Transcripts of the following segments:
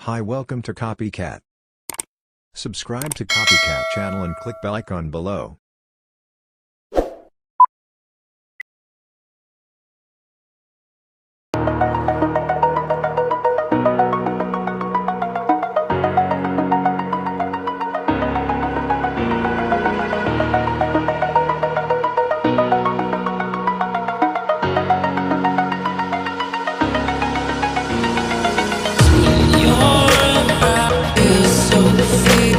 Hi, welcome to Copycat. Subscribe to Copycat channel and click bell icon below. You're so free,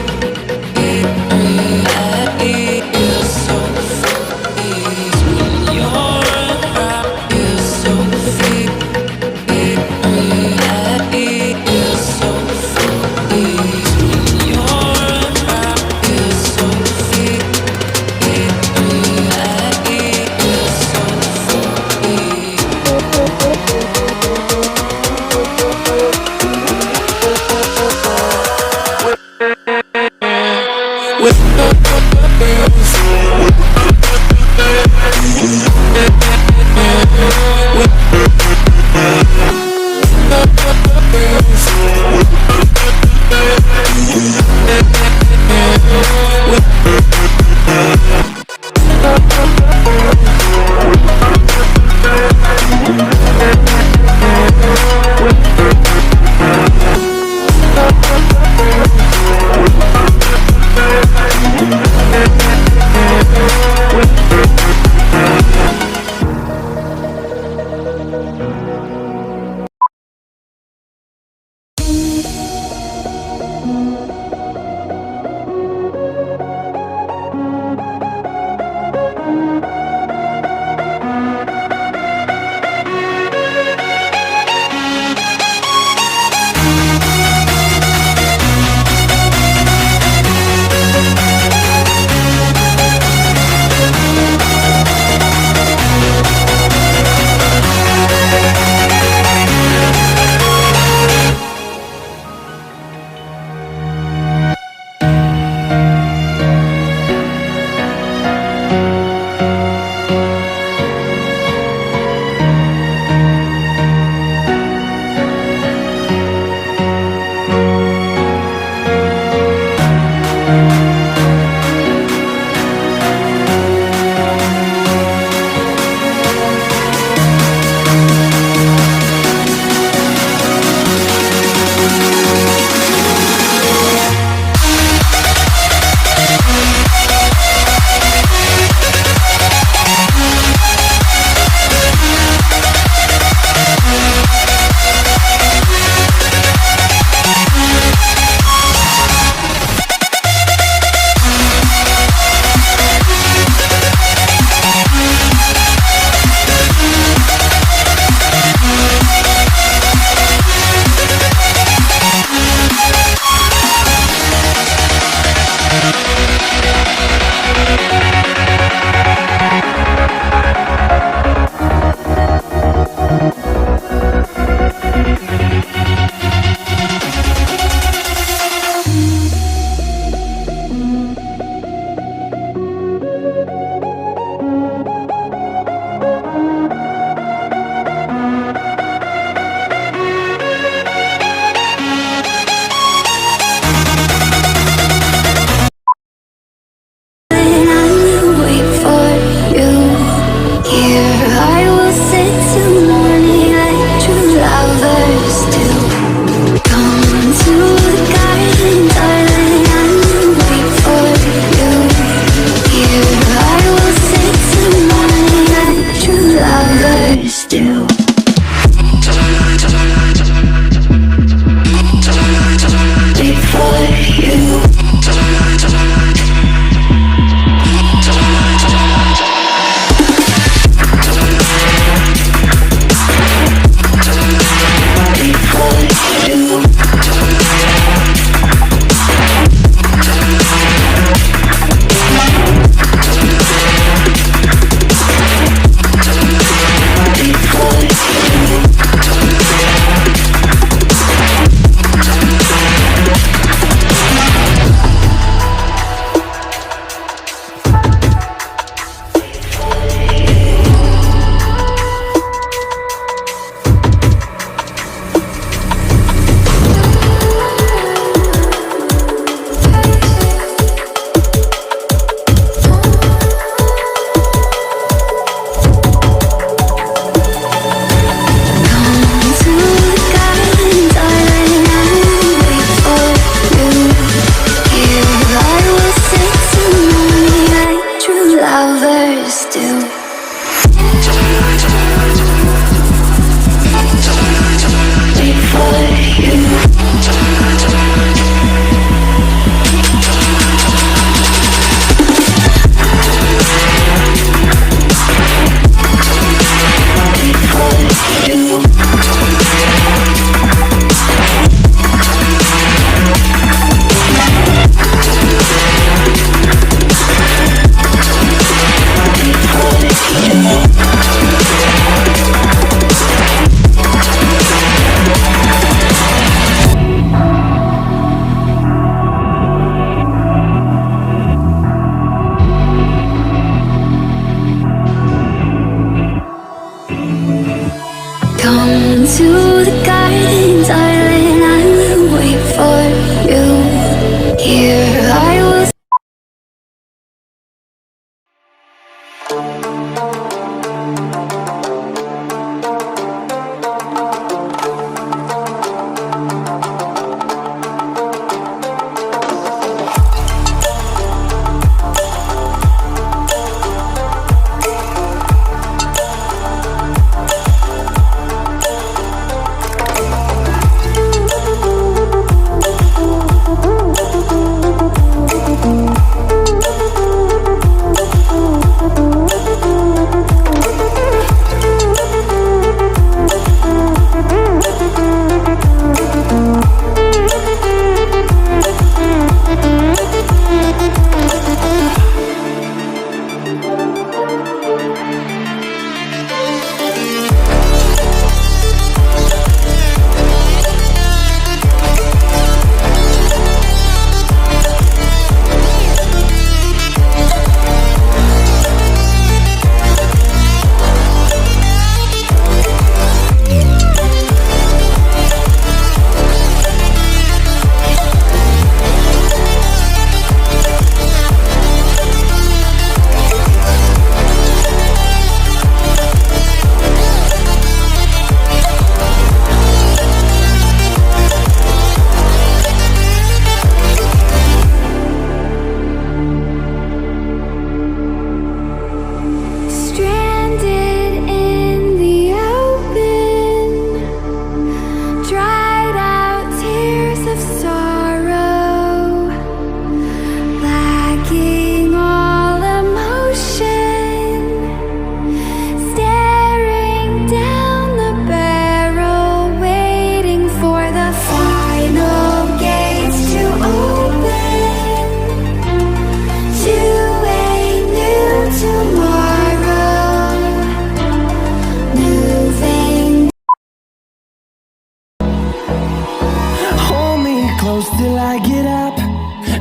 close till I get up.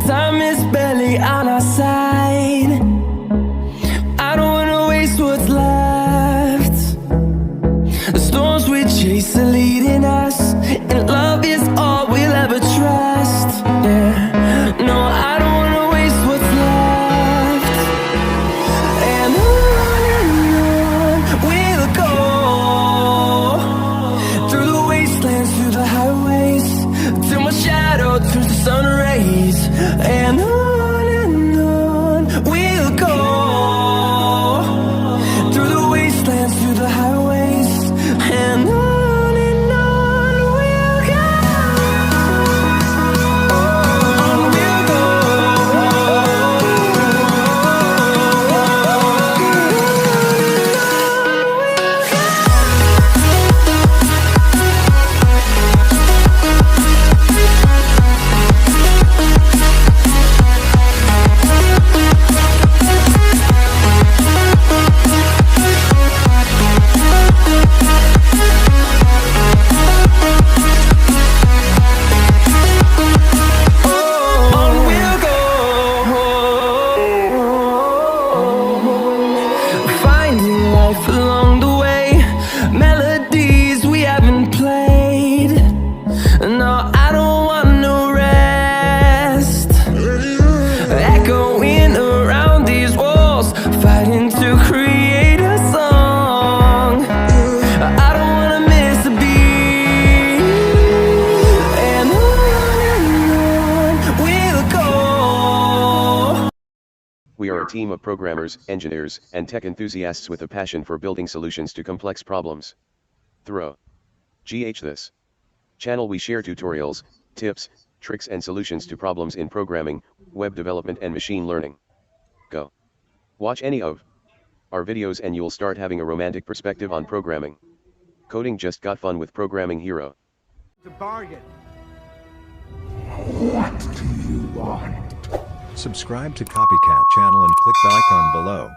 Time is barely on our side. I don't wanna waste what's left. The storms we chase are leading us, and love is all we'll ever trust. Yeah, no, I don't wanna waste what's left. And on we'll go, through the wastelands, through the highways, till my shadow turns to sun rays. And on we'll go, through the wastelands, through the highways, and on we'll go. On we'll go. On we'll go. Finding life along the way, melodies we haven't played. No, I don't want no rest. Echoing around these walls, fighting to create a song. I don't wanna miss a beat. And on we'll go. We are a team of programmers, engineers, and tech enthusiasts with a passion for building solutions to complex problems. Through 𝙁𝙊𝙎𝙀 channel we share tutorials, tips, tricks and solutions to problems in programming, web development and machine learning. Go watch any of our videos and you'll start having a romantic perspective on programming. Coding just got fun with Programming Hero. The bargain. Subscribe to Copycat channel and click the icon below.